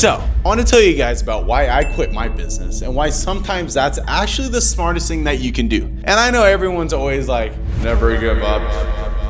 So, I want to tell you guys about why I quit my business and why sometimes that's actually the smartest thing that you can do. And I know everyone's always like, never give up,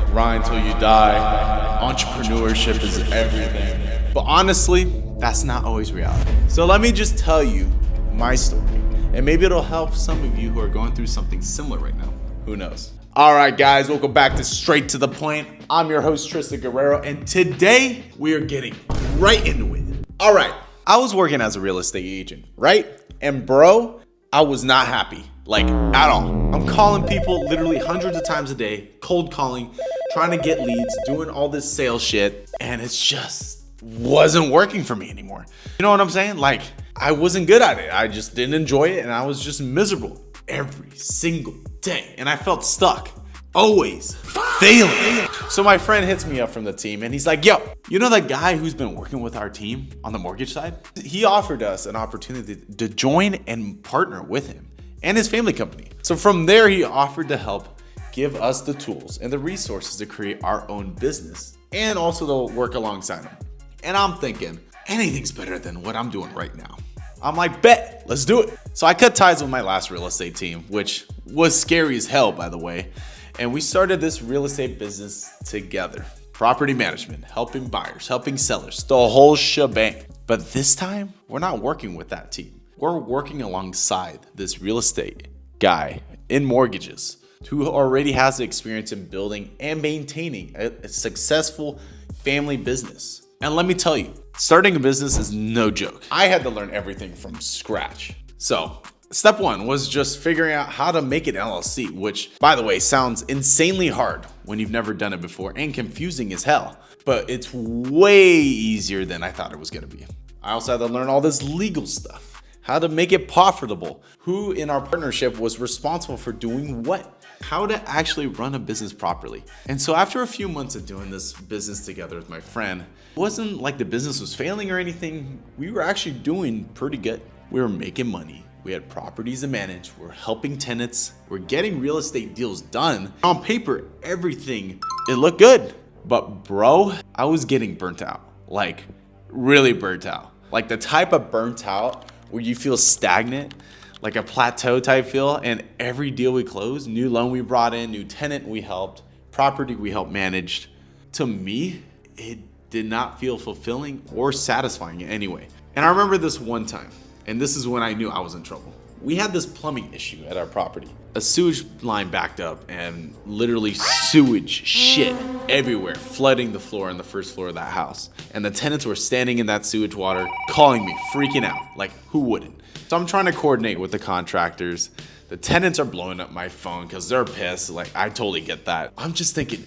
grind till you die, entrepreneurship is everything. But honestly, that's not always reality. So let me just tell you my story, and maybe it'll help some of you who are going through something similar right now. Who knows? All right, guys, welcome back to Straight to the Point. I'm your host, Tristan Guerrero, and today we are getting right into it. All right, I was working as a real estate agent, right? And bro, I was not happy, like at all. I'm calling people literally hundreds of times a day, cold calling, trying to get leads, doing all this sales shit, and it's just wasn't working for me anymore. You know what I'm saying? Like, I wasn't good at it. I just didn't enjoy it, and I was just miserable every single day, and I felt stuck, always failing. So my friend hits me up from the team, and he's like, yo, you know that guy who's been working with our team on the mortgage side? He offered us an opportunity to join and partner with him and his family company. So from there, he offered to help give us the tools and the resources to create our own business and also to work alongside him. And I'm thinking, anything's better than what I'm doing right now. I'm like, bet, let's do it. So I cut ties with my last real estate team, which was scary as hell, by the way. And we started this real estate business together. Property management, helping buyers, helping sellers, the whole shebang. But this time, we're not working with that team. We're working alongside this real estate guy in mortgages who already has the experience in building and maintaining a successful family business. And let me tell you, starting a business is no joke. I had to learn everything from scratch. So step one was just figuring out how to make an LLC, which, by the way, sounds insanely hard when you've never done it before and confusing as hell. But it's way easier than I thought it was gonna be. I also had to learn all this legal stuff, how to make it profitable, who in our partnership was responsible for doing what, how to actually run a business properly. And so after a few months of doing this business together with my friend, it wasn't like the business was failing or anything. We were actually doing pretty good. We were making money. We had properties to manage. We're helping tenants. We're getting real estate deals done. On paper, everything, it looked good. But bro, I was getting burnt out, like really burnt out. Like the type of burnt out where you feel stagnant, like a plateau type feel, and every deal we closed, new loan we brought in, new tenant we helped, property we helped managed, to me, it did not feel fulfilling or satisfying in any way. And I remember this one time, and this is when I knew I was in trouble. We had this plumbing issue at our property. A sewage line backed up and literally sewage shit everywhere, flooding the floor on the first floor of that house. And the tenants were standing in that sewage water, calling me, freaking out, like who wouldn't? So I'm trying to coordinate with the contractors. The tenants are blowing up my phone because they're pissed. Like, I totally get that. I'm just thinking,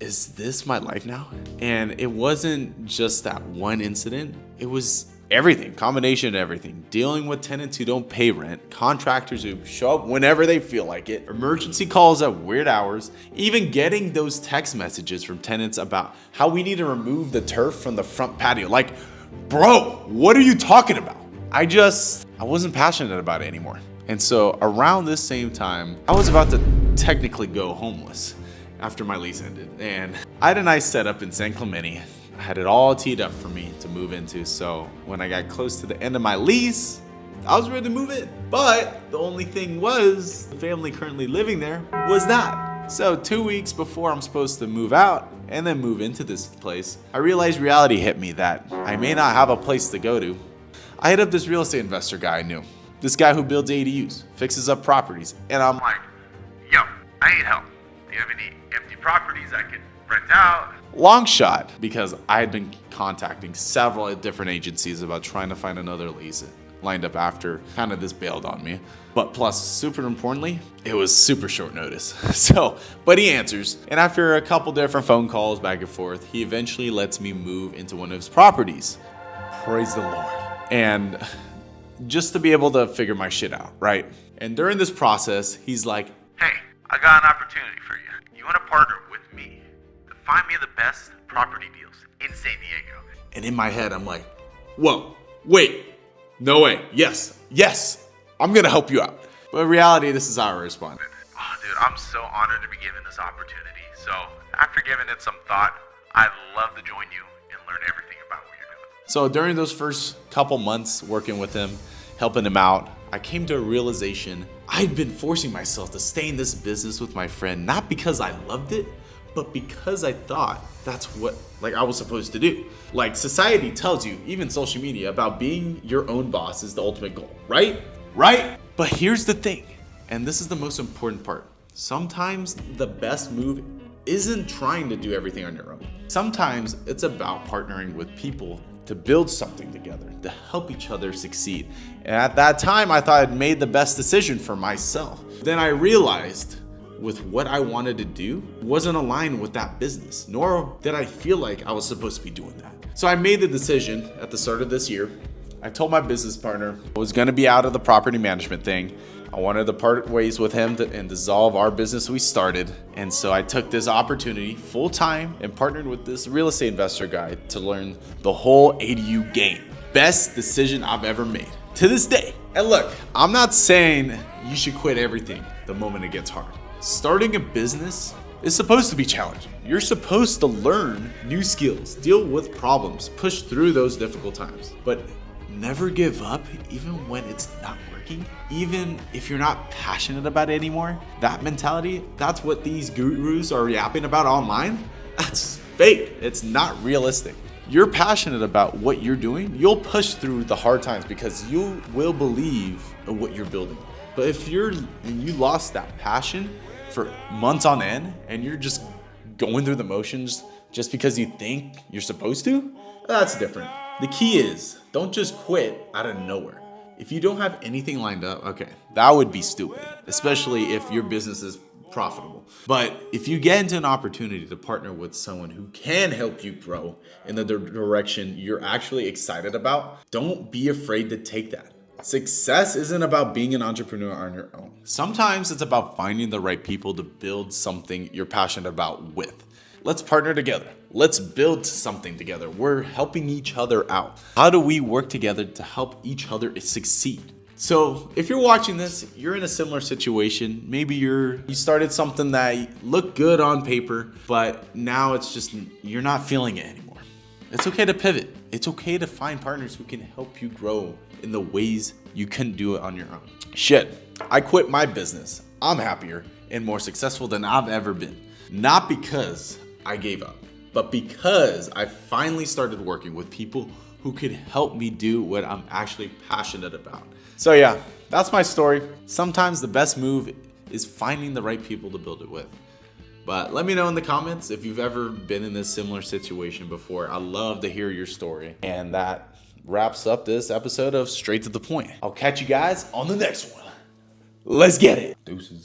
is this my life now? And it wasn't just that one incident. It was everything, combination of everything. Dealing with tenants who don't pay rent, contractors who show up whenever they feel like it, emergency calls at weird hours, even getting those text messages from tenants about how we need to remove the turf from the front patio. Like, bro, what are you talking about? I wasn't passionate about it anymore. And so around this same time, I was about to technically go homeless after my lease ended. And I had a nice setup in San Clemente. I had it all teed up for me to move into. So when I got close to the end of my lease, I was ready to move in. But the only thing was, the family currently living there was not. So 2 weeks before I'm supposed to move out and then move into this place, I realized reality hit me that I may not have a place to go to. I hit up this real estate investor guy I knew. This guy who builds ADUs, fixes up properties. And I'm like, yo, I need help. Do you have any empty properties I could rent out? Long shot, because I had been contacting several different agencies about trying to find another lease lined up after kind of this bailed on me. But plus, super importantly, it was super short notice. But he answers. And after a couple different phone calls back and forth, he eventually lets me move into one of his properties. Praise the Lord. And just to be able to figure my shit out, right? And during this process, he's like, hey, I got an opportunity for you. You want to partner with me to find me the best property deals in San Diego? And in my head, I'm like, whoa, wait, no way, yes, I'm gonna help you out. But in reality, this is how I responded. Oh, dude, I'm so honored to be given this opportunity. So after giving it some thought, I'd love to join you and learn everything about what you're doing. So during those first couple months working with him, helping him out, I came to a realization I'd been forcing myself to stay in this business with my friend, not because I loved it, but because I thought that's what I was supposed to do. Like society tells you, even social media, about being your own boss is the ultimate goal, right? Right? But here's the thing, and this is the most important part. Sometimes the best move isn't trying to do everything on your own. Sometimes it's about partnering with people to build something together, to help each other succeed. And at that time, I thought I'd made the best decision for myself. Then I realized with what I wanted to do wasn't aligned with that business, nor did I feel like I was supposed to be doing that. So I made the decision at the start of this year. I told my business partner I was gonna be out of the property management thing. I wanted to part ways with him and dissolve our business we started. And so I took this opportunity full time and partnered with this real estate investor guy to learn the whole ADU game. Best decision I've ever made to this day. And look, I'm not saying you should quit everything the moment it gets hard. Starting a business is supposed to be challenging. You're supposed to learn new skills, deal with problems, push through those difficult times. But never give up, even when it's not working, even if you're not passionate about it anymore. That mentality, that's what these gurus are yapping about online. That's fake. It's not realistic. You're passionate about what you're doing, you'll push through the hard times because you will believe in what you're building. But if you lost that passion for months on end and you're just going through the motions just because you think you're supposed to, that's different. The key is, don't just quit out of nowhere. If you don't have anything lined up, okay, that would be stupid, especially if your business is profitable. But if you get into an opportunity to partner with someone who can help you grow in the direction you're actually excited about, don't be afraid to take that. Success isn't about being an entrepreneur on your own. Sometimes it's about finding the right people to build something you're passionate about with. Let's partner together. Let's build something together. We're helping each other out. How do we work together to help each other succeed? So if you're watching this, you're in a similar situation. Maybe you started something that looked good on paper, but now it's just, you're not feeling it anymore. It's okay to pivot. It's okay to find partners who can help you grow in the ways you couldn't do it on your own. Shit, I quit my business. I'm happier and more successful than I've ever been. Not because I gave up, but because I finally started working with people who could help me do what I'm actually passionate about. So yeah, that's my story. Sometimes the best move is finding the right people to build it with. But let me know in the comments if you've ever been in this similar situation before. I love to hear your story. And that wraps up this episode of Straight to the Point. I'll catch you guys on the next one. Let's get it. Deuces.